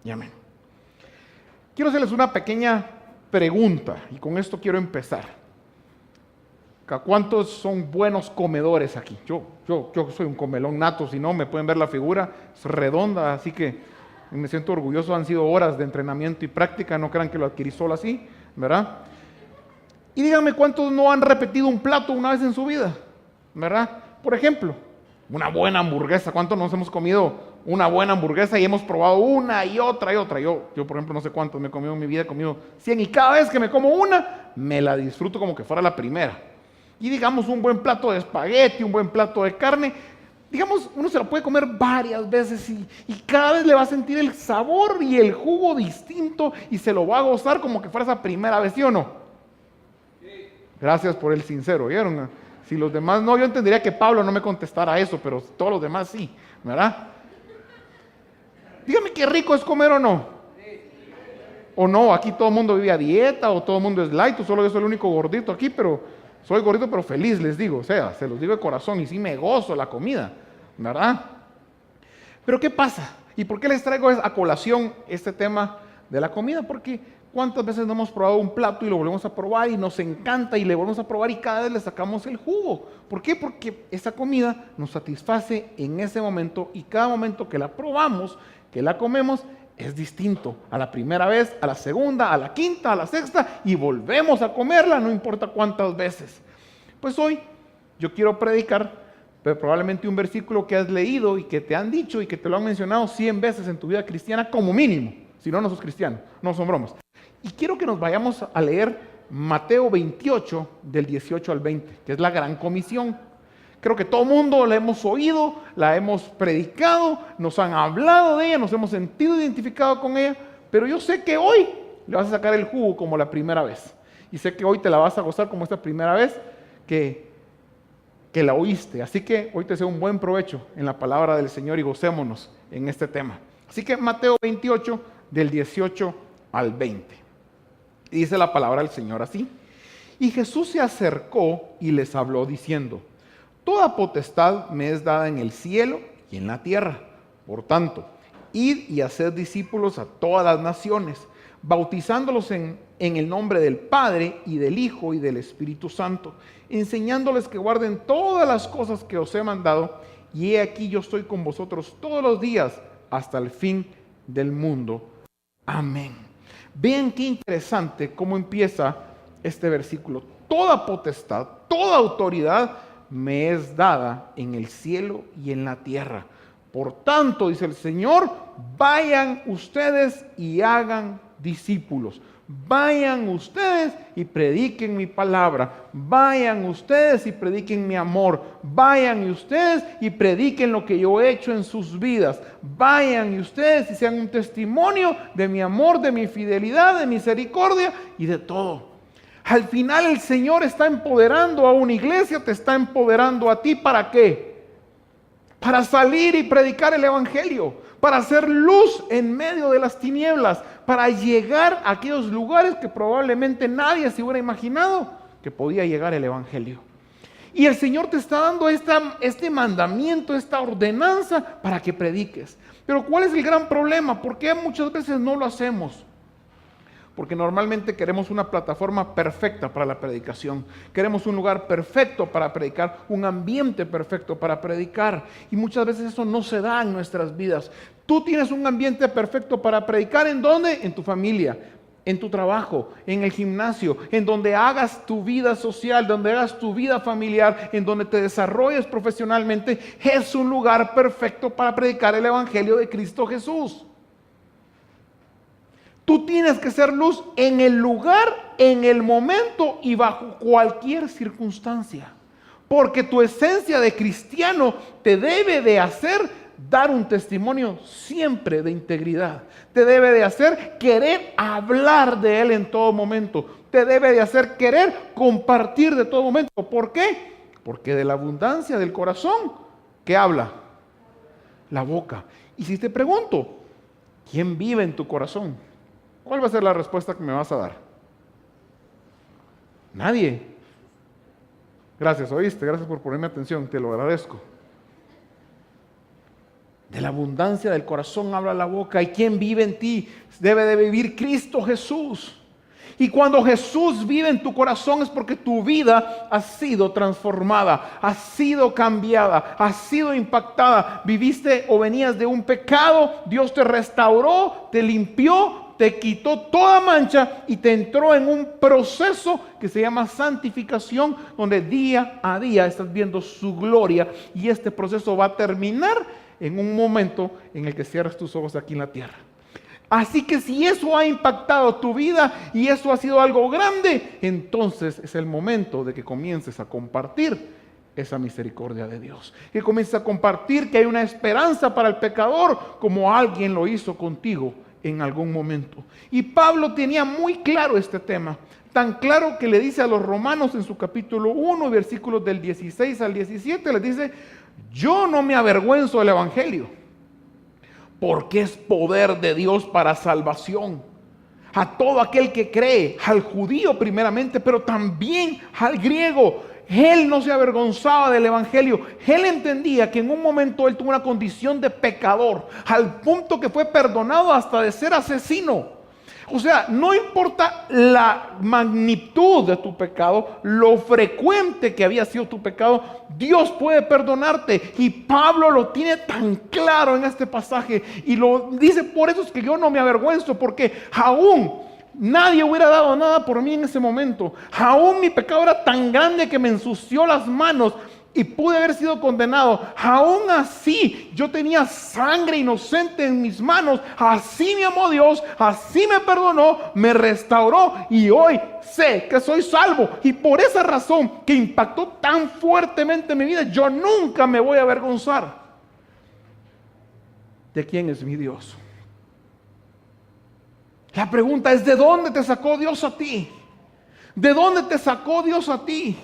y amén. Quiero hacerles una pequeña pregunta y con esto quiero empezar. ¿Cuántos son buenos comedores aquí? Yo soy un comelón nato, si no me pueden ver la figura, es redonda, así que me siento orgulloso, han sido horas de entrenamiento y práctica, no crean que lo adquirí solo así, ¿verdad? Y díganme cuántos no han repetido un plato una vez en su vida, ¿verdad? Por ejemplo, una buena hamburguesa, ¿cuántos nos hemos comido una buena hamburguesa y hemos probado una y otra y otra? Yo por ejemplo, no sé cuántos me he comido en mi vida, he comido 100 y cada vez que me como una, me la disfruto como que fuera la primera. Y digamos un buen plato de espagueti, un buen plato de carne, digamos, uno se lo puede comer varias veces y cada vez le va a sentir el sabor y el jugo distinto y se lo va a gozar como que fuera esa primera vez, ¿sí o no? Gracias por el sincero, ¿vieron? Si los demás no, yo entendería que Pablo no me contestara eso, pero todos los demás sí, ¿verdad? Dígame qué rico es comer o no. O no, aquí todo el mundo vive a dieta, o todo el mundo es light, o solo yo soy el único gordito aquí, pero soy gordito pero feliz, les digo, o sea, se los digo de corazón y sí me gozo la comida, ¿verdad? Pero ¿qué pasa? ¿Y por qué les traigo a colación este tema de la comida? Porque ¿cuántas veces no hemos probado un plato y lo volvemos a probar y nos encanta y le volvemos a probar y cada vez le sacamos el jugo? ¿Por qué? Porque esa comida nos satisface en ese momento y cada momento que la probamos, que la comemos, es distinto a la primera vez, a la segunda, a la quinta, a la sexta y volvemos a comerla, no importa cuántas veces. Pues hoy yo quiero predicar pero probablemente un versículo que has leído y que te han dicho y que te lo han mencionado 100 veces en tu vida cristiana como mínimo, si no, no sos cristiano, no son bromas. Y quiero que nos vayamos a leer Mateo 28 del 18 al 20, que es la gran comisión. Creo que todo el mundo la hemos oído, la hemos predicado, nos han hablado de ella, nos hemos sentido identificados con ella, pero yo sé que hoy le vas a sacar el jugo como la primera vez. Y sé que hoy te la vas a gozar como esta primera vez que la oíste. Así que hoy te deseo un buen provecho en la palabra del Señor y gocémonos en este tema. Así que Mateo 28 del 18 al 20. Y dice la palabra del Señor así. Y Jesús se acercó y les habló diciendo: toda potestad me es dada en el cielo y en la tierra. Por tanto, id y haced discípulos a todas las naciones, bautizándolos en el nombre del Padre y del Hijo y del Espíritu Santo, enseñándoles que guarden todas las cosas que os he mandado, y he aquí yo estoy con vosotros todos los días hasta el fin del mundo. Amén. Vean qué interesante cómo empieza este versículo. Toda potestad, toda autoridad me es dada en el cielo y en la tierra. Por tanto, dice el Señor, vayan ustedes y hagan discípulos. Vayan ustedes y prediquen mi palabra. Vayan ustedes y prediquen mi amor. Vayan ustedes y prediquen lo que yo he hecho en sus vidas. Vayan ustedes y sean un testimonio de mi amor, de mi fidelidad, de misericordia y de todo. Al final el Señor está empoderando a una iglesia, te está empoderando a ti. ¿Para qué? Para salir y predicar el evangelio, para hacer luz en medio de las tinieblas, para llegar a aquellos lugares que probablemente nadie se hubiera imaginado que podía llegar el evangelio. Y el Señor te está dando este mandamiento, esta ordenanza para que prediques. Pero ¿cuál es el gran problema? ¿Por qué muchas veces no lo hacemos? Porque normalmente queremos una plataforma perfecta para la predicación. Queremos un lugar perfecto para predicar, un ambiente perfecto para predicar. Y muchas veces eso no se da en nuestras vidas. Tú tienes un ambiente perfecto para predicar, ¿en dónde? En tu familia, en tu trabajo, en el gimnasio, en donde hagas tu vida social, donde hagas tu vida familiar, en donde te desarrolles profesionalmente. Es un lugar perfecto para predicar el evangelio de Cristo Jesús. Tú tienes que ser luz en el lugar, en el momento y bajo cualquier circunstancia. Porque tu esencia de cristiano te debe de hacer dar un testimonio siempre de integridad. Te debe de hacer querer hablar de Él en todo momento. Te debe de hacer querer compartir de todo momento. ¿Por qué? Porque de la abundancia del corazón, ¿qué habla? La boca. Y si te pregunto, ¿quién vive en tu corazón? ¿Cuál va a ser la respuesta que me vas a dar? Nadie. Gracias, oíste, gracias por ponerme atención, te lo agradezco. De la abundancia del corazón habla la boca. ¿Y quién vive en ti? Debe de vivir Cristo Jesús. Y cuando Jesús vive en tu corazón es porque tu vida ha sido transformada, ha sido cambiada, ha sido impactada. Viviste o venías de un pecado, Dios te restauró, te limpió, te quitó toda mancha y te entró en un proceso que se llama santificación, donde día a día estás viendo su gloria, y este proceso va a terminar en un momento en el que cierras tus ojos aquí en la tierra. Así que si eso ha impactado tu vida y eso ha sido algo grande, entonces es el momento de que comiences a compartir esa misericordia de Dios. Que comiences a compartir que hay una esperanza para el pecador, como alguien lo hizo contigo en algún momento. Y Pablo tenía muy claro este tema, tan claro que le dice a los romanos en su capítulo 1, versículos del 16 al 17, les dice: yo no me avergüenzo del evangelio, porque es poder de Dios para salvación a todo aquel que cree, al judío primeramente, pero también al griego. Él no se avergonzaba del evangelio. Él entendía que en un momento él tuvo una condición de pecador, al punto que fue perdonado hasta de ser asesino. O sea, no importa la magnitud de tu pecado, lo frecuente que había sido tu pecado, Dios puede perdonarte. Y Pablo lo tiene tan claro en este pasaje y lo dice: por eso es que yo no me avergüenzo, porque aún nadie hubiera dado nada por mí en ese momento. Aún mi pecado era tan grande que me ensució las manos y pude haber sido condenado. Aún así yo tenía sangre inocente en mis manos. Así me amó Dios, así me perdonó, me restauró, y hoy sé que soy salvo. Y por esa razón que impactó tan fuertemente mi vida, yo nunca me voy a avergonzar de quién es mi Dios. La pregunta es: ¿de dónde te sacó Dios a ti? ¿De dónde te sacó Dios a ti?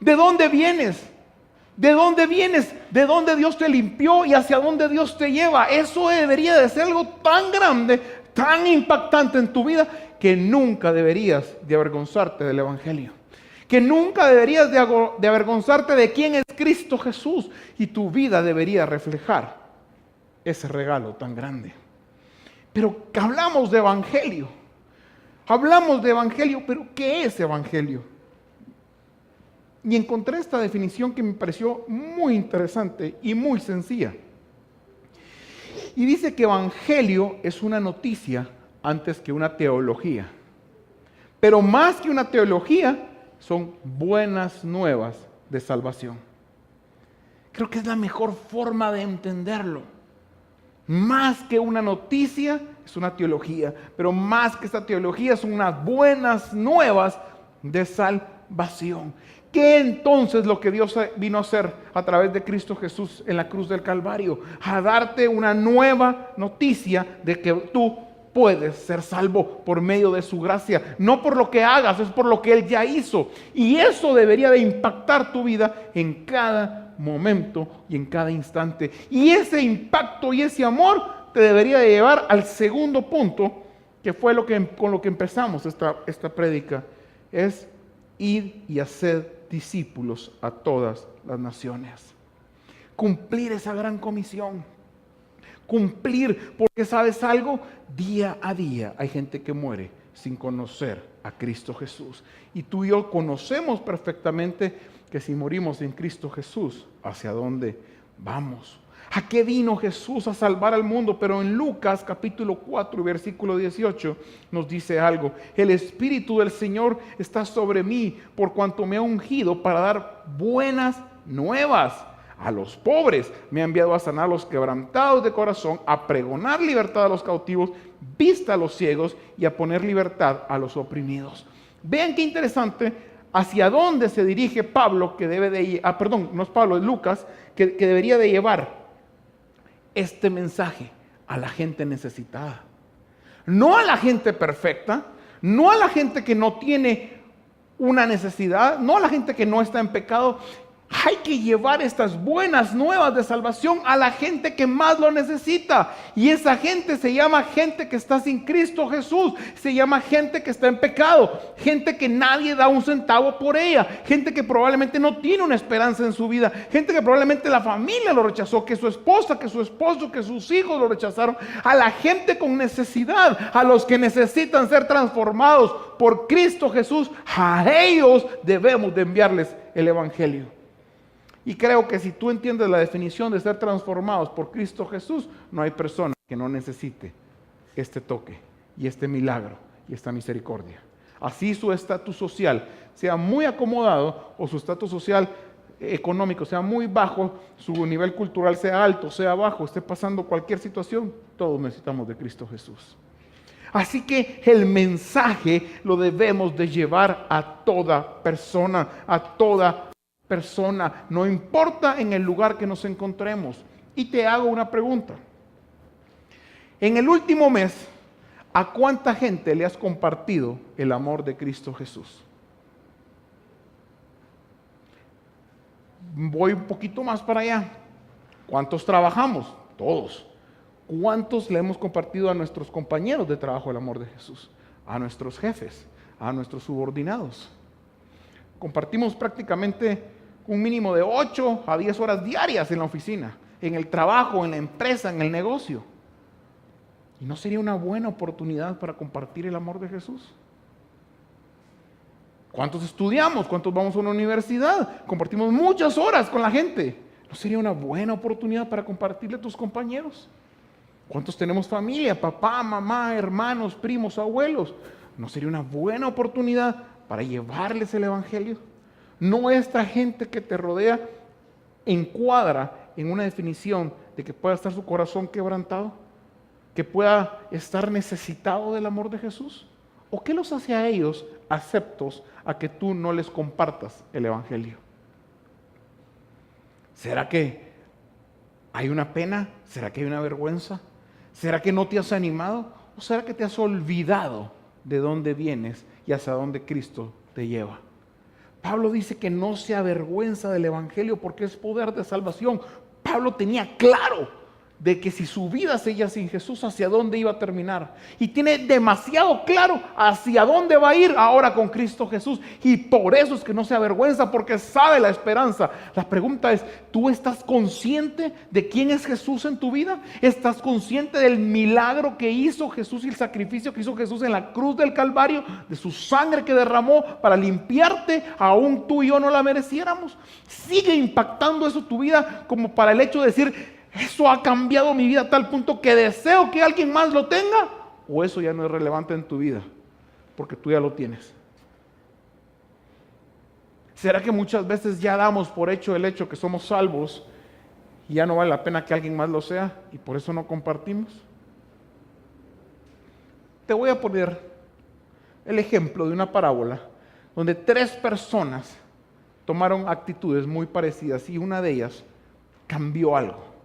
¿De dónde vienes? ¿De dónde vienes? ¿De dónde Dios te limpió y hacia dónde Dios te lleva? Eso debería de ser algo tan grande, tan impactante en tu vida, que nunca deberías de avergonzarte del evangelio. Que nunca deberías de avergonzarte de quién es Cristo Jesús. Y tu vida debería reflejar ese regalo tan grande. Pero hablamos de evangelio. Hablamos de evangelio, pero ¿qué es evangelio? Y encontré esta definición que me pareció muy interesante y muy sencilla. Y dice que evangelio es una noticia antes que una teología. Pero más que una teología, son buenas nuevas de salvación. Creo que es la mejor forma de entenderlo. Más que una noticia, es una teología. Pero más que esta teología, son unas buenas nuevas de salvación. ¿Qué entonces lo que Dios vino a hacer a través de Cristo Jesús en la cruz del Calvario? A darte una nueva noticia de que tú puedes ser salvo por medio de su gracia. No por lo que hagas, es por lo que Él ya hizo. Y eso debería de impactar tu vida en cada momento y en cada instante. Y ese impacto y ese amor te debería de llevar al segundo punto, que fue con lo que empezamos esta prédica. Es ir y hacer discípulos a todas las naciones. Cumplir esa gran comisión. Cumplir, porque ¿sabes algo? Día a día hay gente que muere sin conocer a Cristo Jesús. Y tú y yo conocemos perfectamente que si morimos en Cristo Jesús, ¿hacia dónde vamos? ¿A qué vino Jesús? A salvar al mundo. Pero en Lucas capítulo 4 versículo 18 nos dice algo: el Espíritu del Señor está sobre mí, por cuanto me ha ungido para dar buenas nuevas a los pobres. Me ha enviado a sanar a los quebrantados de corazón, a pregonar libertad a los cautivos, vista a los ciegos, y a poner libertad a los oprimidos. Vean qué interesante hacia dónde se dirige Pablo, que debe de no es Pablo, es Lucas, que debería de llevar este mensaje a la gente necesitada. No a la gente perfecta, no a la gente que no tiene una necesidad, no a la gente que no está en pecado. Hay que llevar estas buenas nuevas de salvación a la gente que más lo necesita. Y esa gente se llama gente que está sin Cristo Jesús. Se llama gente que está en pecado. Gente que nadie da un centavo por ella. Gente que probablemente no tiene una esperanza en su vida. Gente que probablemente la familia lo rechazó. Que su esposa, que su esposo, que sus hijos lo rechazaron. A la gente con necesidad. A los que necesitan ser transformados por Cristo Jesús. A ellos debemos de enviarles el evangelio. Y creo que si tú entiendes la definición de ser transformados por Cristo Jesús, no hay persona que no necesite este toque y este milagro y esta misericordia. Así su estatus social sea muy acomodado o su estatus social económico sea muy bajo, su nivel cultural sea alto, sea bajo, esté pasando cualquier situación, todos necesitamos de Cristo Jesús. Así que el mensaje lo debemos de llevar a toda persona, no importa en el lugar que nos encontremos. Y te hago una pregunta. En el último mes, ¿a cuánta gente le has compartido el amor de Cristo Jesús? Voy un poquito más para allá. ¿Cuántos trabajamos? Todos. ¿Cuántos le hemos compartido a nuestros compañeros de trabajo el amor de Jesús? A nuestros jefes, a nuestros subordinados. Compartimos prácticamente un mínimo de 8 a 10 horas diarias en la oficina, en el trabajo, en la empresa, en el negocio. ¿Y no sería una buena oportunidad para compartir el amor de Jesús? ¿Cuántos estudiamos? ¿Cuántos vamos a una universidad? Compartimos muchas horas con la gente. ¿No sería una buena oportunidad para compartirle a tus compañeros? ¿Cuántos tenemos familia? Papá, mamá, hermanos, primos, abuelos. ¿No sería una buena oportunidad para llevarles el evangelio? ¿No esta gente que te rodea encuadra en una definición de que pueda estar su corazón quebrantado? ¿Que pueda estar necesitado del amor de Jesús? ¿O qué los hace a ellos aceptos a que tú no les compartas el evangelio? ¿Será que hay una pena? ¿Será que hay una vergüenza? ¿Será que no te has animado? ¿O será que te has olvidado de dónde vienes y hacia dónde Cristo te lleva? Pablo dice que no se avergüenza del evangelio porque es poder de salvación. Pablo tenía claro de que si su vida seguía sin Jesús, hacia dónde iba a terminar. Y tiene demasiado claro hacia dónde va a ir ahora con Cristo Jesús. Y por eso es que no se avergüenza, porque sabe la esperanza. La pregunta es, ¿tú estás consciente de quién es Jesús en tu vida? ¿Estás consciente del milagro que hizo Jesús y el sacrificio que hizo Jesús en la cruz del Calvario? De su sangre que derramó para limpiarte, aún tú y yo no la mereciéramos. ¿Sigue impactando eso tu vida como para el hecho de decir, eso ha cambiado mi vida a tal punto que deseo que alguien más lo tenga? ¿O eso ya no es relevante en tu vida? Porque tú ya lo tienes. ¿Será que muchas veces ya damos por hecho el hecho que somos salvos y ya no vale la pena que alguien más lo sea y por eso no compartimos? Te voy a poner el ejemplo de una parábola donde 3 personas tomaron actitudes muy parecidas y una de ellas cambió algo.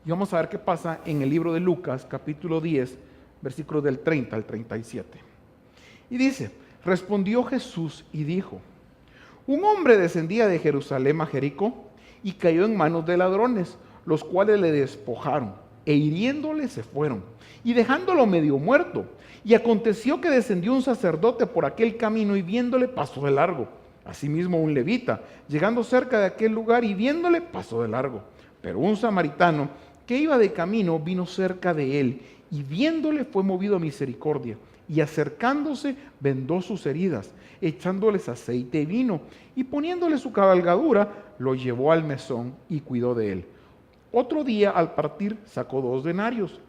Y vamos a ver qué pasa en el libro de Lucas, capítulo 10, versículos del 30 al 37. Y dice, respondió Jesús y dijo, un hombre descendía de Jerusalén a Jericó y cayó en manos de ladrones, los cuales le despojaron e hiriéndole se fueron y dejándolo medio muerto. Y aconteció que descendió un sacerdote por aquel camino y viéndole pasó de largo. Asimismo un levita, llegando cerca de aquel lugar y viéndole pasó de largo. Pero un samaritano que iba de camino vino cerca de él y viéndole fue movido a misericordia y acercándose vendó sus heridas, echándoles aceite y vino y poniéndole su cabalgadura lo llevó al mesón y cuidó de él. Otro día al partir sacó 2 denarios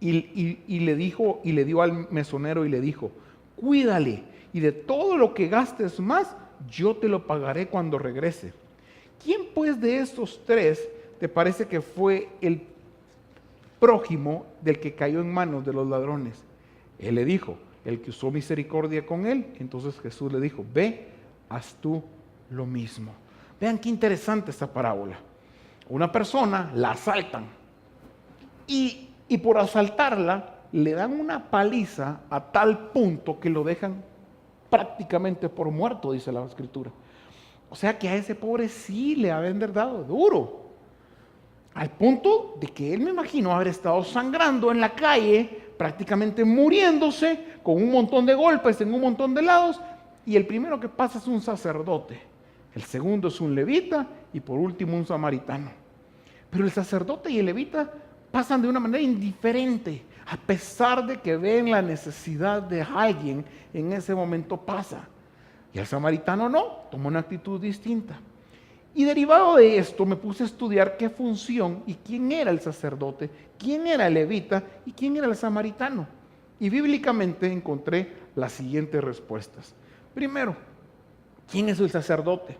y le dio al mesonero y le dijo, cuídale y de todo lo que gastes más yo te lo pagaré cuando regrese. ¿Quién pues de estos 3 te parece que fue el prójimo del que cayó en manos de los ladrones? Él le dijo, el que usó misericordia con él. Entonces Jesús le dijo, ve, haz tú lo mismo. Vean qué interesante esta parábola. Una persona la asaltan y por asaltarla le dan una paliza a tal punto que lo dejan prácticamente por muerto, dice la Escritura. O O sea que a ese pobre sí le habían dado duro. Al punto de que él, me imagino, haber estado sangrando en la calle, prácticamente muriéndose, con un montón de golpes en un montón de lados, y el primero que pasa es un sacerdote, el segundo es un levita, y por último un samaritano. Pero el sacerdote y el levita pasan de una manera indiferente, a pesar de que ven la necesidad de alguien, en ese momento pasa. Y el samaritano no, toma una actitud distinta. Y derivado de esto me puse a estudiar qué función y quién era el sacerdote, quién era el levita y quién era el samaritano. Y bíblicamente encontré las siguientes respuestas. Primero, ¿quién es el sacerdote?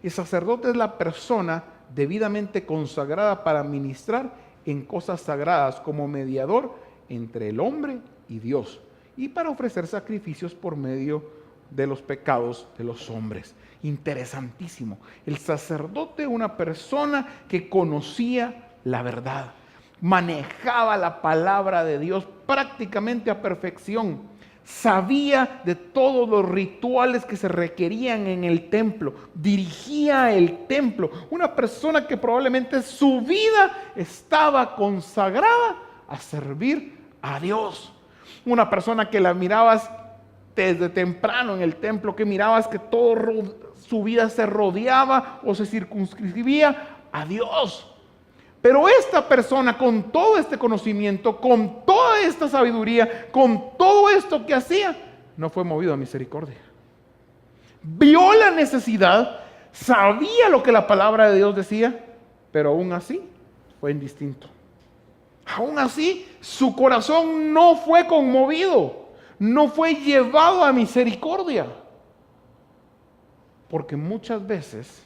El sacerdote es la persona debidamente consagrada para ministrar en cosas sagradas como mediador entre el hombre y Dios y para ofrecer sacrificios por medio de los pecados de los hombres. Interesantísimo. El sacerdote, una persona que conocía la verdad, manejaba la palabra de Dios prácticamente a perfección, sabía de todos los rituales que se requerían en el templo, dirigía el templo, una persona que probablemente su vida estaba consagrada a servir a Dios, una persona que la mirabas desde temprano en el templo, que mirabas que todo su vida se rodeaba o se circunscribía a Dios. Pero esta persona, con todo este conocimiento, con toda esta sabiduría, con todo esto que hacía, no fue movido a misericordia. Vio la necesidad, sabía lo que la palabra de Dios decía, pero aún así fue indistinto. Aún así, su corazón no fue conmovido. No fue llevado a misericordia. Porque muchas veces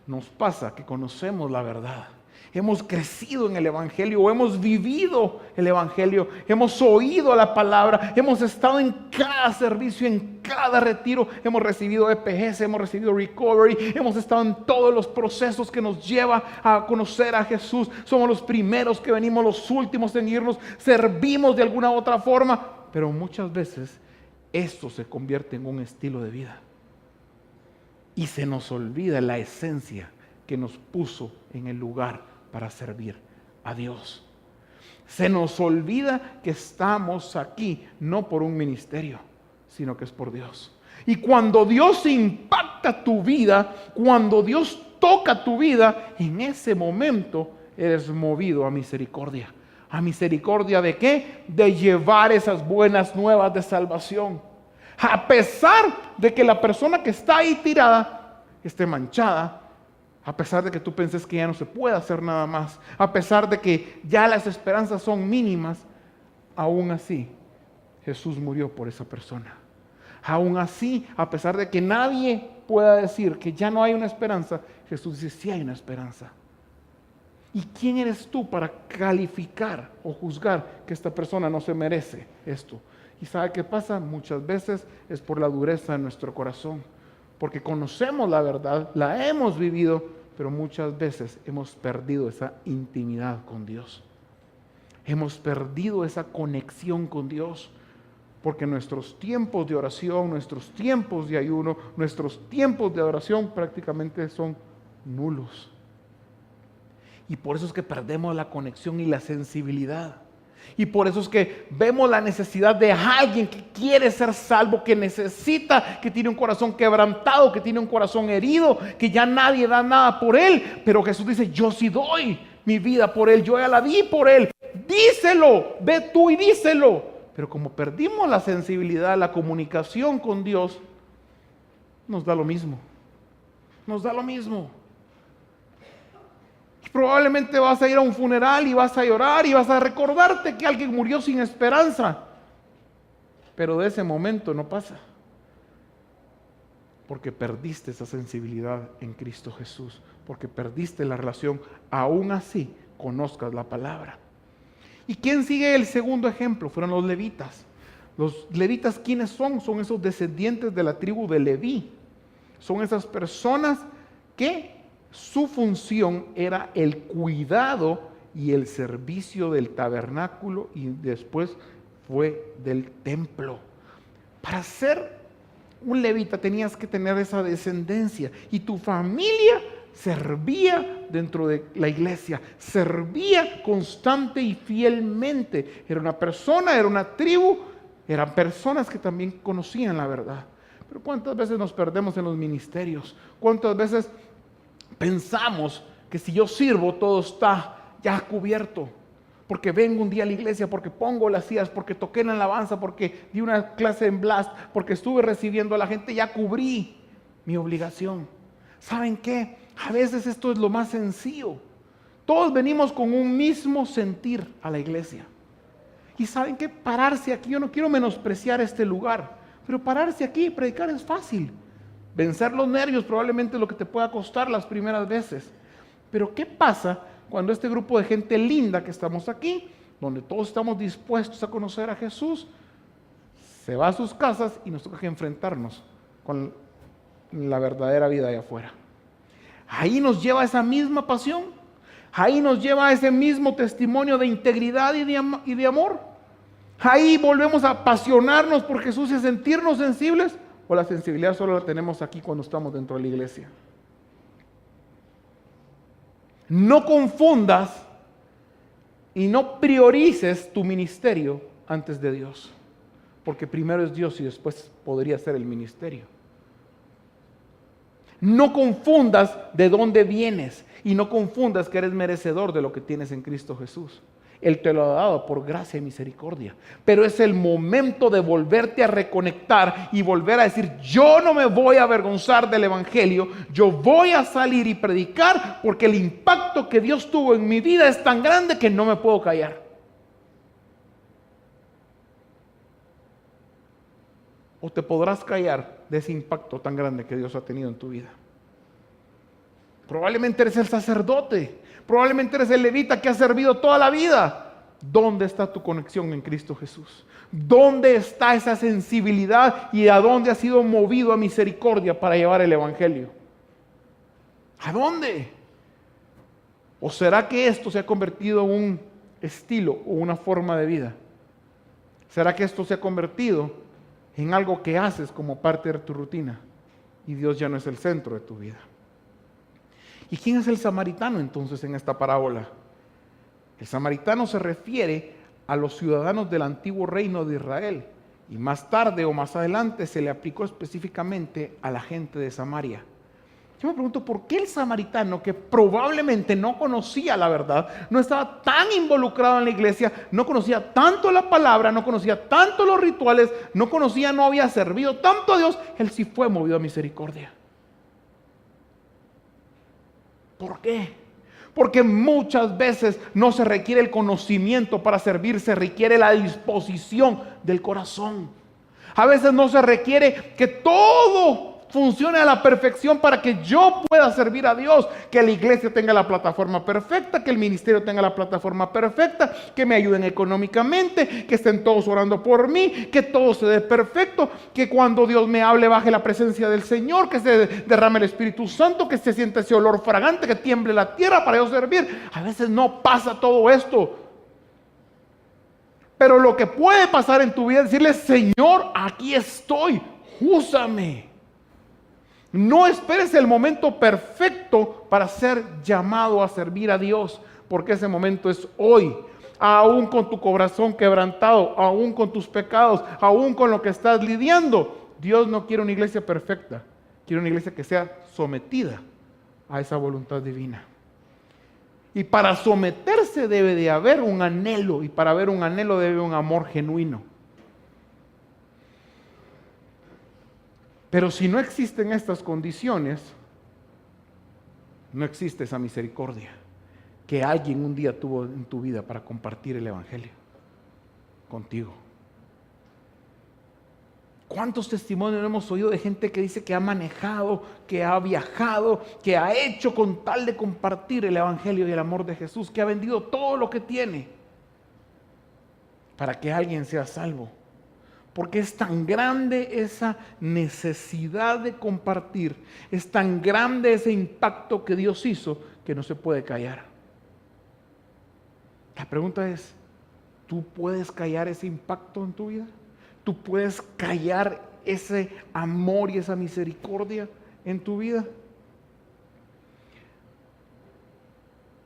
nos pasa que conocemos la verdad. Hemos crecido en el Evangelio, o hemos vivido el Evangelio, hemos oído la palabra, hemos estado en cada servicio, en cada retiro, hemos recibido EPS, hemos recibido Recovery, hemos estado en todos los procesos que nos lleva a conocer a Jesús. Somos los primeros que venimos, los últimos en irnos, servimos de alguna u otra forma, pero muchas veces esto se convierte en un estilo de vida. Y se nos olvida la esencia que nos puso en el lugar para servir a Dios. Se nos olvida que estamos aquí no por un ministerio, sino que es por Dios. Y cuando Dios impacta tu vida, cuando Dios toca tu vida, en ese momento eres movido a misericordia. ¿A misericordia de qué? De llevar esas buenas nuevas de salvación. A pesar de que la persona que está ahí tirada esté manchada, a pesar de que tú penses que ya no se puede hacer nada más, a pesar de que ya las esperanzas son mínimas, aún así Jesús murió por esa persona. Aún así, a pesar de que nadie pueda decir que ya no hay una esperanza, Jesús dice, sí hay una esperanza. ¿Y quién eres tú para calificar o juzgar que esta persona no se merece esto? ¿Y sabe qué pasa? Muchas veces es por la dureza de nuestro corazón. Porque conocemos la verdad, la hemos vivido, pero muchas veces hemos perdido esa intimidad con Dios. Hemos perdido esa conexión con Dios. Porque nuestros tiempos de oración, nuestros tiempos de ayuno, nuestros tiempos de adoración prácticamente son nulos. Y por eso es que perdemos la conexión y la sensibilidad. Y por eso es que vemos la necesidad de alguien que quiere ser salvo, que necesita, que tiene un corazón quebrantado, que tiene un corazón herido, que ya nadie da nada por él. Pero Jesús dice, yo sí doy mi vida por él, yo ya la di por él. Díselo, ve tú y díselo. Pero como perdimos la sensibilidad, la comunicación con Dios, nos da lo mismo. Nos da lo mismo. Probablemente vas a ir a un funeral y vas a llorar y vas a recordarte que alguien murió sin esperanza. Pero de ese momento no pasa. Porque perdiste esa sensibilidad en Cristo Jesús. Porque perdiste la relación. Aún así, conozcas la palabra. ¿Y quién sigue el segundo ejemplo? Fueron los levitas. Los levitas, ¿quiénes son? Son esos descendientes de la tribu de Leví. Son esas personas que su función era el cuidado y el servicio del tabernáculo y después fue del templo. Para ser un levita tenías que tener esa descendencia. Y tu familia servía dentro de la iglesia, servía constante y fielmente. Era una persona, era una tribu, eran personas que también conocían la verdad. Pero ¿cuántas veces nos perdemos en los ministerios? ¿Cuántas veces pensamos que si yo sirvo todo está ya cubierto? Porque vengo un día a la iglesia, porque pongo las sillas, porque toqué en la alabanza, porque di una clase en Blast, porque estuve recibiendo a la gente, ya cubrí mi obligación. ¿Saben qué? A veces esto es lo más sencillo. Todos venimos con un mismo sentir a la iglesia. Y ¿saben qué? Pararse aquí, yo no quiero menospreciar este lugar, pero pararse aquí y predicar es fácil. Vencer los nervios probablemente es lo que te pueda costar las primeras veces. Pero ¿qué pasa cuando este grupo de gente linda que estamos aquí, donde todos estamos dispuestos a conocer a Jesús, se va a sus casas y nos toca que enfrentarnos con la verdadera vida allá afuera? Ahí nos lleva esa misma pasión, ahí nos lleva ese mismo testimonio de integridad y de amor. Ahí volvemos a apasionarnos por Jesús y a sentirnos sensibles, o la sensibilidad solo la tenemos aquí cuando estamos dentro de la iglesia. No confundas y no priorices tu ministerio antes de Dios, porque primero es Dios y después podría ser el ministerio. No confundas de dónde vienes y no confundas que eres merecedor de lo que tienes en Cristo Jesús. Él te lo ha dado por gracia y misericordia. Pero es el momento de volverte a reconectar y volver a decir: yo no me voy a avergonzar del evangelio, yo voy a salir y predicar porque el impacto que Dios tuvo en mi vida es tan grande que no me puedo callar. O te podrás callar de ese impacto tan grande que Dios ha tenido en tu vida. Probablemente eres el sacerdote, probablemente eres el levita que ha servido toda la vida. ¿Dónde está tu conexión en Cristo Jesús? ¿Dónde está esa sensibilidad y a dónde has sido movido a misericordia para llevar el evangelio? ¿A dónde? ¿O será que esto se ha convertido en un estilo o una forma de vida? ¿Será que esto se ha convertido en algo que haces como parte de tu rutina y Dios ya no es el centro de tu vida? ¿Y quién es el samaritano entonces en esta parábola? El samaritano se refiere a los ciudadanos del antiguo reino de Israel y más tarde o más adelante se le aplicó específicamente a la gente de Samaria. Yo me pregunto, ¿por qué el samaritano, que probablemente no conocía la verdad, no estaba tan involucrado en la iglesia, no conocía tanto la palabra, no conocía tanto los rituales, no había servido tanto a Dios, él sí fue movido a misericordia? ¿Por qué? Porque muchas veces no se requiere el conocimiento para servir, se requiere la disposición del corazón. A veces no se requiere que todo funcione a la perfección para que yo pueda servir a Dios, que la iglesia tenga la plataforma perfecta, que el ministerio tenga la plataforma perfecta, que me ayuden económicamente, que estén todos orando por mí, que todo se dé perfecto, que cuando Dios me hable baje la presencia del Señor, que se derrame el Espíritu Santo, que se sienta ese olor fragante, que tiemble la tierra para yo servir. A veces no pasa todo esto. Pero lo que puede pasar en tu vida es decirle: Señor, aquí estoy, úsame. No esperes el momento perfecto para ser llamado a servir a Dios, porque ese momento es hoy. Aún con tu corazón quebrantado, aún con tus pecados, aún con lo que estás lidiando, Dios no quiere una iglesia perfecta, quiere una iglesia que sea sometida a esa voluntad divina. Y para someterse debe de haber un anhelo, y para haber un anhelo debe haber un amor genuino. Pero si no existen estas condiciones, no existe esa misericordia que alguien un día tuvo en tu vida para compartir el evangelio contigo. ¿Cuántos testimonios hemos oído de gente que dice que ha manejado, que ha viajado, que ha hecho con tal de compartir el evangelio y el amor de Jesús, que ha vendido todo lo que tiene para que alguien sea salvo? Porque es tan grande esa necesidad de compartir, es tan grande ese impacto que Dios hizo, que no se puede callar. La pregunta es, ¿tú puedes callar ese impacto en tu vida? ¿Tú puedes callar ese amor y esa misericordia en tu vida?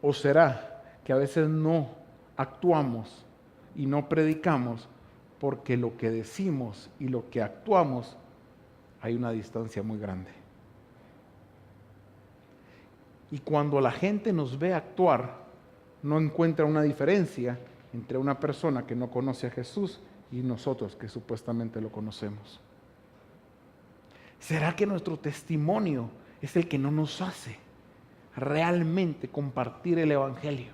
¿O será que a veces no actuamos y no predicamos porque lo que decimos y lo que actuamos hay una distancia muy grande? Y cuando la gente nos ve actuar, no encuentra una diferencia entre una persona que no conoce a Jesús y nosotros que supuestamente lo conocemos. ¿Será que nuestro testimonio es el que no nos hace realmente compartir el Evangelio?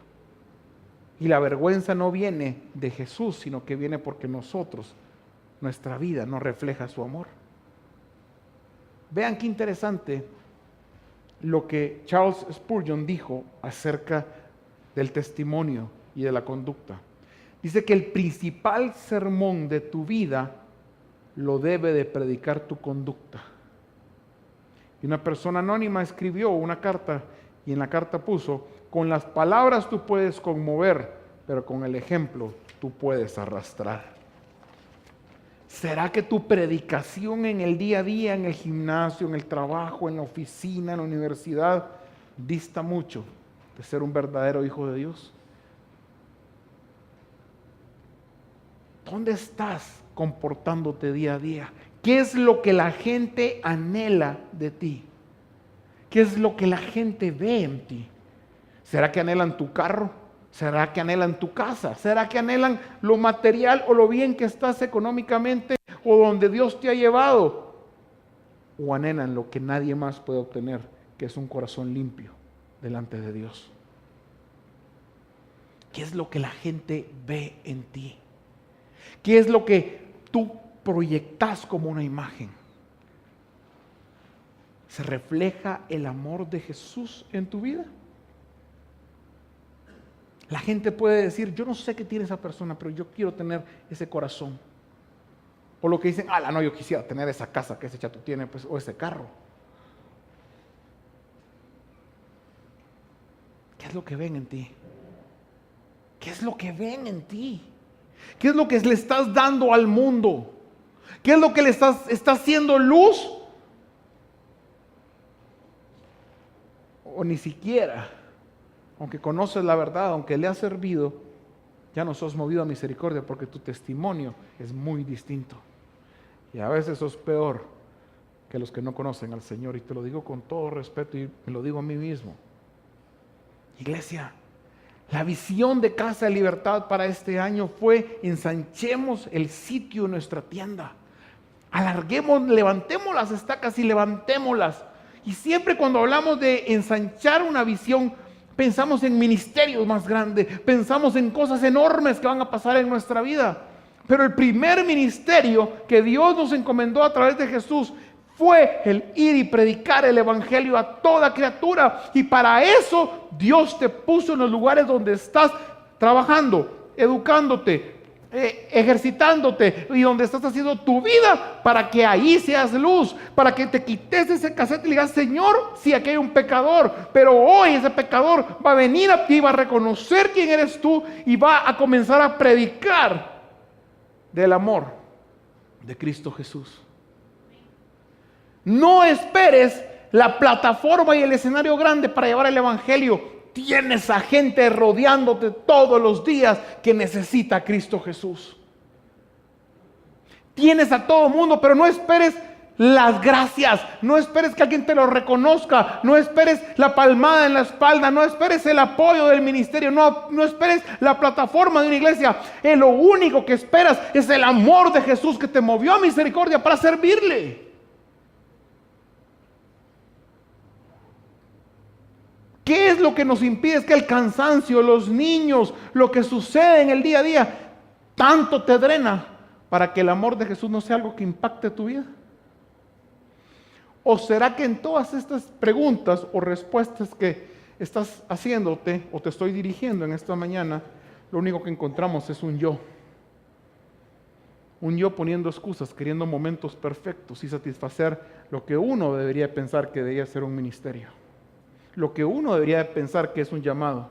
Y la vergüenza no viene de Jesús, sino que viene porque nosotros, nuestra vida no refleja su amor. Vean qué interesante lo que Charles Spurgeon dijo acerca del testimonio y de la conducta. Dice que el principal sermón de tu vida lo debe de predicar tu conducta. Y una persona anónima escribió una carta y en la carta puso: con las palabras tú puedes conmover, pero con el ejemplo tú puedes arrastrar. ¿Será que tu predicación en el día a día, en el gimnasio, en el trabajo, en la oficina, en la universidad, dista mucho de ser un verdadero hijo de Dios? ¿Dónde estás comportándote día a día? ¿Qué es lo que la gente anhela de ti? ¿Qué es lo que la gente ve en ti? ¿Será que anhelan tu carro? ¿Será que anhelan tu casa? ¿Será que anhelan lo material o lo bien que estás económicamente o donde Dios te ha llevado? ¿O anhelan lo que nadie más puede obtener, que es un corazón limpio delante de Dios? ¿Qué es lo que la gente ve en ti? ¿Qué es lo que tú proyectas como una imagen? ¿Se refleja el amor de Jesús en tu vida? La gente puede decir: yo no sé qué tiene esa persona, pero yo quiero tener ese corazón. O lo que dicen: no, yo quisiera tener esa casa que ese chato tiene, pues, o ese carro. ¿Qué es lo que ven en ti? ¿Qué es lo que ven en ti? ¿Qué es lo que le estás dando al mundo? ¿Qué es lo que le estás haciendo luz? O ni siquiera, aunque conoces la verdad, aunque le has servido, ya no sos movido a misericordia porque tu testimonio es muy distinto. Y a veces sos peor que los que no conocen al Señor. Y te lo digo con todo respeto y me lo digo a mí mismo. Iglesia, la visión de Casa de Libertad para este año fue: ensanchemos el sitio en nuestra tienda. Alarguemos, levantemos las estacas y levantémoslas. Y siempre cuando hablamos de ensanchar una visión, pensamos en ministerios más grandes, pensamos en cosas enormes que van a pasar en nuestra vida. Pero el primer ministerio que Dios nos encomendó a través de Jesús fue el ir y predicar el Evangelio a toda criatura. Y para eso Dios te puso en los lugares donde estás trabajando, educándote, ejercitándote y donde estás haciendo tu vida, para que ahí seas luz, para que te quites ese cassette y le digas: Señor, sí, aquí hay un pecador, pero hoy ese pecador va a venir a ti, va a reconocer quién eres tú y va a comenzar a predicar del amor de Cristo Jesús. No esperes la plataforma y el escenario grande para llevar el Evangelio. Tienes a gente rodeándote todos los días que necesita a Cristo Jesús. Tienes a todo mundo, pero no esperes las gracias, no esperes que alguien te lo reconozca, no esperes la palmada en la espalda, no esperes el apoyo del ministerio, no esperes la plataforma de una iglesia. Lo único que esperas es el amor de Jesús que te movió a misericordia para servirle. ¿Qué es lo que nos impide? Es que el cansancio, los niños, lo que sucede en el día a día, tanto te drena para que el amor de Jesús no sea algo que impacte tu vida. ¿O será que en todas estas preguntas o respuestas que estás haciéndote o te estoy dirigiendo en esta mañana, lo único que encontramos es un yo? Un yo poniendo excusas, queriendo momentos perfectos y satisfacer lo que uno debería pensar que debería ser un ministerio. Lo que uno debería pensar que es un llamado.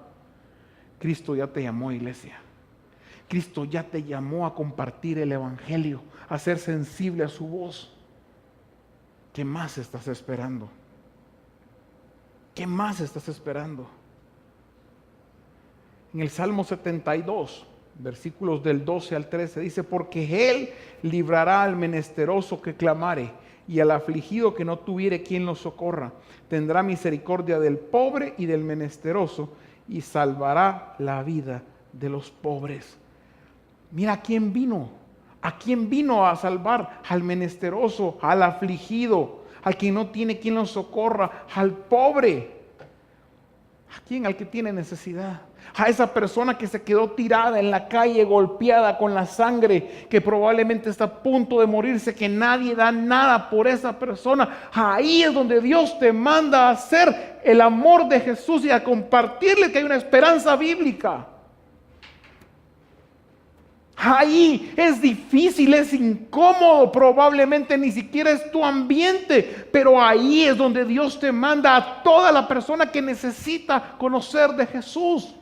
Cristo ya te llamó, iglesia. Cristo ya te llamó a compartir el Evangelio, a ser sensible a su voz. ¿Qué más estás esperando? ¿Qué más estás esperando? En el Salmo 72, versículos del 12 al 13, dice: porque Él librará al menesteroso que clamare, y al afligido que no tuviere quien lo socorra. Tendrá misericordia del pobre y del menesteroso, y salvará la vida de los pobres. Mira a quién vino. ¿A quién vino a salvar? Al menesteroso, al afligido, al que no tiene quien lo socorra, al pobre. ¿A quién? Al que tiene necesidad. A esa persona que se quedó tirada en la calle, golpeada con la sangre, que probablemente está a punto de morirse, que nadie da nada por esa persona. Ahí es donde Dios te manda a hacer el amor de Jesús y a compartirle que hay una esperanza bíblica. Ahí es difícil, es incómodo, probablemente ni siquiera es tu ambiente, pero ahí es donde Dios te manda a toda la persona que necesita conocer de Jesús.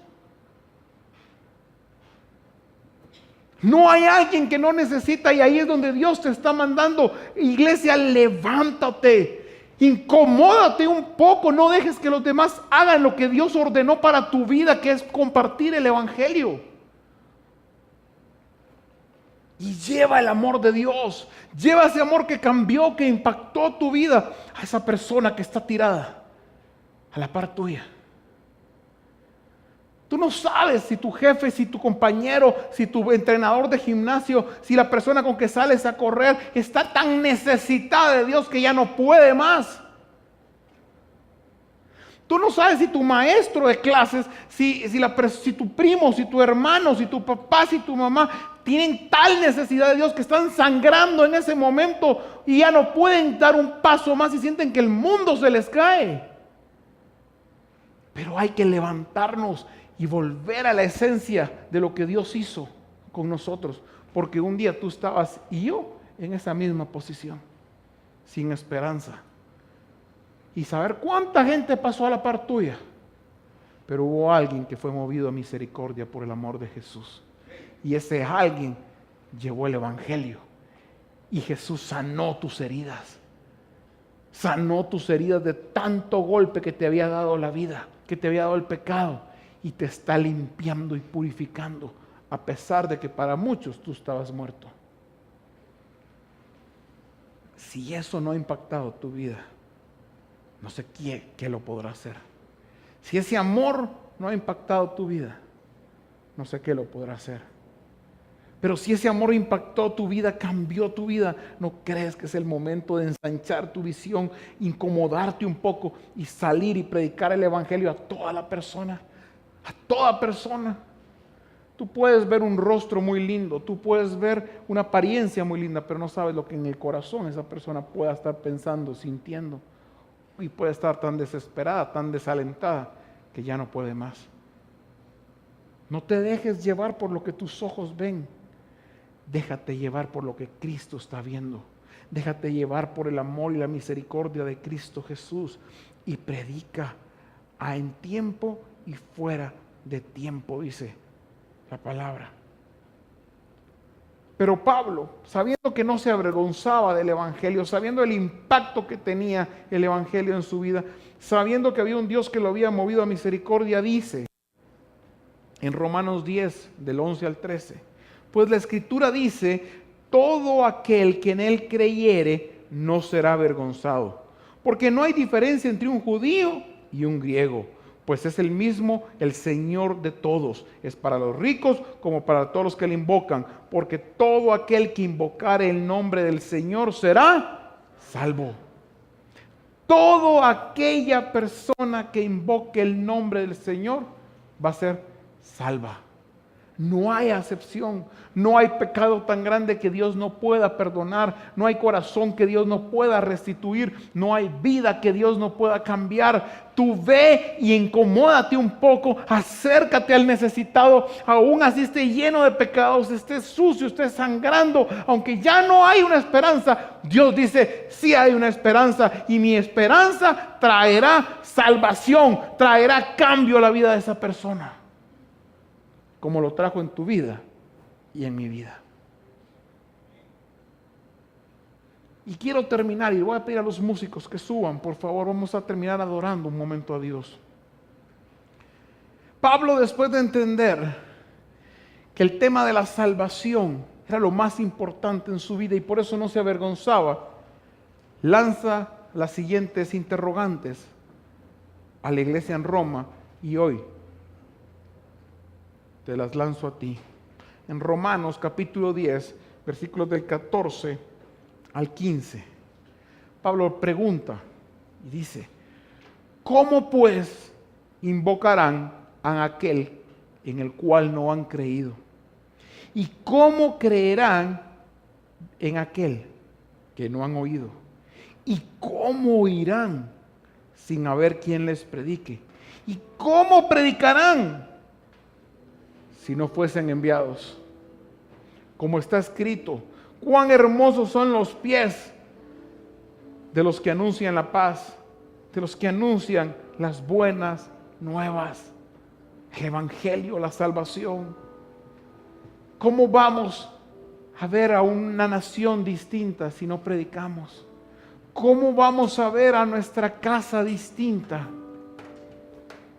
No hay alguien que no necesita, y ahí es donde Dios te está mandando. Iglesia, levántate, incomódate un poco, no dejes que los demás hagan lo que Dios ordenó para tu vida, que es compartir el evangelio. Y lleva el amor de Dios, lleva ese amor que cambió, que impactó tu vida, a esa persona que está tirada a la par tuya. Tú no sabes si tu jefe, si tu compañero, si tu entrenador de gimnasio, si la persona con que sales a correr está tan necesitada de Dios que ya no puede más. Tú no sabes si tu maestro de clases, si tu primo, si tu hermano, si tu papá, si tu mamá tienen tal necesidad de Dios que están sangrando en ese momento y ya no pueden dar un paso más y sienten que el mundo se les cae. Pero hay que levantarnos y volver a la esencia de lo que Dios hizo con nosotros. Porque un día tú estabas y yo en esa misma posición, sin esperanza. Y saber cuánta gente pasó a la par tuya. Pero hubo alguien que fue movido a misericordia por el amor de Jesús. Y ese alguien llevó el evangelio. Y Jesús sanó tus heridas. Sanó tus heridas de tanto golpe que te había dado la vida, que te había dado el pecado. Y te está limpiando y purificando, a pesar de que para muchos tú estabas muerto. Si eso no ha impactado tu vida, no sé qué lo podrá hacer. Si ese amor no ha impactado tu vida, no sé qué lo podrá hacer. Pero si ese amor impactó tu vida, cambió tu vida, ¿no crees que es el momento de ensanchar tu visión, incomodarte un poco y salir y predicar el evangelio a toda la persona? A toda persona. Tú puedes ver un rostro muy lindo, tú puedes ver una apariencia muy linda, pero no sabes lo que en el corazón esa persona pueda estar pensando, sintiendo. Y puede estar tan desesperada, tan desalentada, que ya no puede más. No te dejes llevar por lo que tus ojos ven. Déjate llevar por lo que Cristo está viendo. Déjate llevar por el amor y la misericordia de Cristo Jesús. Y predica en tiempo y fuera de tiempo, dice la palabra. Pero Pablo, sabiendo que no se avergonzaba del evangelio, sabiendo el impacto que tenía el evangelio en su vida, sabiendo que había un Dios que lo había movido a misericordia, dice en Romanos 10, del 11 al 13, pues la escritura dice: todo aquel que en él creyere no será avergonzado, porque no hay diferencia entre un judío y un griego, pues es el mismo el Señor de todos, es para los ricos como para todos los que le invocan, porque todo aquel que invocare el nombre del Señor será salvo. Toda aquella persona que invoque el nombre del Señor va a ser salva. No hay acepción, no hay pecado tan grande que Dios no pueda perdonar, no hay corazón que Dios no pueda restituir, no hay vida que Dios no pueda cambiar. Tú ve y incomódate un poco, acércate al necesitado, aún así esté lleno de pecados, esté sucio, esté sangrando, aunque ya no hay una esperanza. Dios dice: sí hay una esperanza, y mi esperanza traerá salvación, traerá cambio a la vida de esa persona, como lo trajo en tu vida y en mi vida. Y quiero terminar, y voy a pedir a los músicos que suban, por favor, vamos a terminar adorando un momento a Dios. Pablo, después de entender que el tema de la salvación era lo más importante en su vida y por eso no se avergonzaba, lanza las siguientes interrogantes a la iglesia en Roma y hoy te las lanzo a ti. En Romanos capítulo 10, versículos del 14 al 15, Pablo pregunta y dice: ¿cómo pues invocarán a aquel en el cual no han creído? ¿Y cómo creerán en aquel que no han oído? ¿Y cómo oirán sin haber quien les predique? ¿Y cómo predicarán si no fuesen enviados? Como está escrito: cuán hermosos son los pies de los que anuncian la paz, de los que anuncian las buenas nuevas, el evangelio, la salvación. ¿Cómo vamos a ver a una nación distinta si no predicamos? ¿Cómo vamos a ver a nuestra casa distinta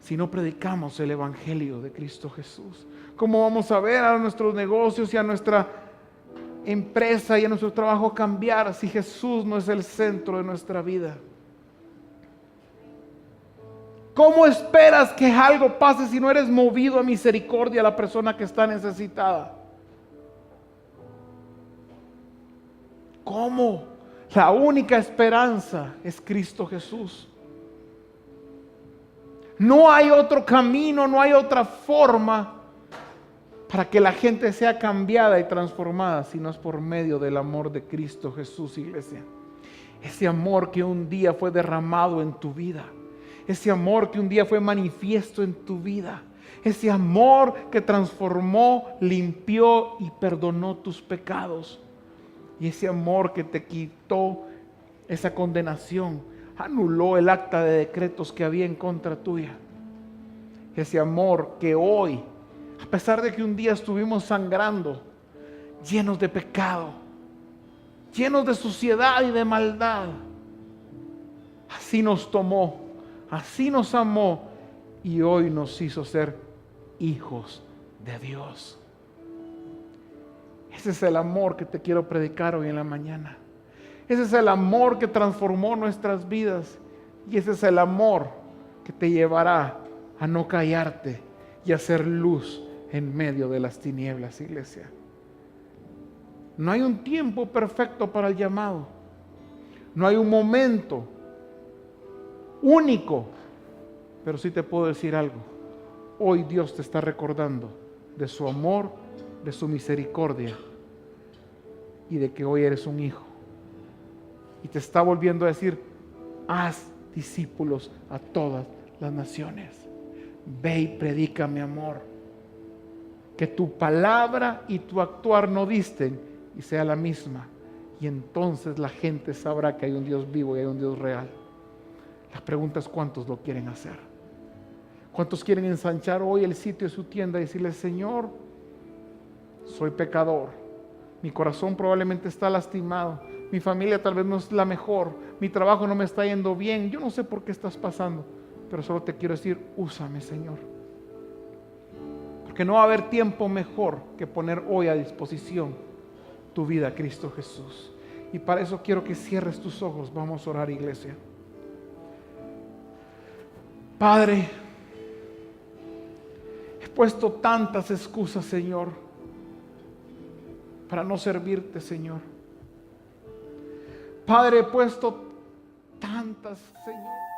si no predicamos el evangelio de Cristo Jesús? ¿Cómo vamos a ver a nuestros negocios y a nuestra empresa y a nuestro trabajo cambiar si Jesús no es el centro de nuestra vida? ¿Cómo esperas que algo pase si no eres movido a misericordia a la persona que está necesitada? ¿Cómo? La única esperanza es Cristo Jesús. No hay otro camino, no hay otra forma para que la gente sea cambiada y transformada, si no es por medio del amor de Cristo Jesús, iglesia. Ese amor que un día fue derramado en tu vida. Ese amor que un día fue manifiesto en tu vida. Ese amor que transformó, limpió y perdonó tus pecados. Y ese amor que te quitó esa condenación, anuló el acta de decretos que había en contra tuya. Ese amor que hoy, a pesar de que un día estuvimos sangrando, llenos de pecado, llenos de suciedad y de maldad, así nos tomó, así nos amó y hoy nos hizo ser hijos de Dios. Ese es el amor que te quiero predicar hoy en la mañana. Ese es el amor que transformó nuestras vidas. Y ese es el amor que te llevará a no callarte y a hacer luz en medio de las tinieblas, iglesia. No hay un tiempo perfecto para el llamado. No hay un momento único. Pero sí te puedo decir algo. Hoy Dios te está recordando de su amor, de su misericordia y de que hoy eres un hijo. Y te está volviendo a decir: haz discípulos a todas las naciones. Ve y predica mi amor. Que tu palabra y tu actuar no disten y sea la misma. Y entonces la gente sabrá que hay un Dios vivo y hay un Dios real. La pregunta es: ¿cuántos lo quieren hacer? ¿Cuántos quieren ensanchar hoy el sitio de su tienda y decirle: Señor, soy pecador, mi corazón probablemente está lastimado, mi familia tal vez no es la mejor, mi trabajo no me está yendo bien, yo no sé por qué estás pasando, pero solo te quiero decir: úsame, Señor. Porque no va a haber tiempo mejor que poner hoy a disposición tu vida a Cristo Jesús. Y para eso quiero que cierres tus ojos. Vamos a orar, iglesia. Padre, he puesto tantas excusas, Señor, para no servirte, Señor. Padre, he puesto tantas, Señor.